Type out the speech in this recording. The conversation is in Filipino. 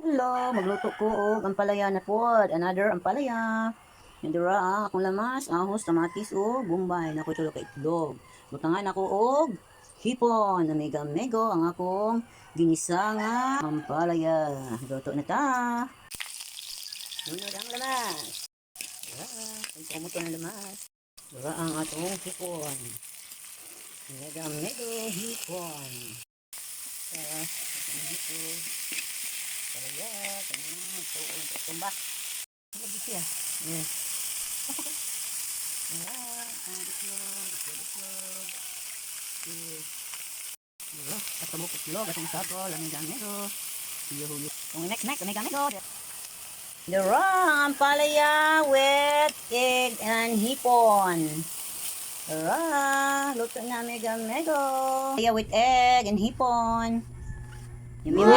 Hello, magluto ko og ampalaya na pod. Another ampalaya. Nandira akong lamas, ahos, kamatis o bumbay na ko tulo ka itlog. Butangan ako og hipon na mega mego ang akong ginisa nga ampalaya. Luto na ta. Lunod ang lamas. Dira, ay kumuto ng lamas. Dira ang atong hipon. Mega mego hipon. Hipon. Kaya, tumba. Lagi siya. Yes. Ang itlog. Yes. Diba? Patabok itlog, atong sako, lamigang nero. Huyo-huyo. Kung next, lamigang nero. The wrong palaya with egg and hipon. Luto na mega mego. Palaya with egg and hipon. Yummy, mga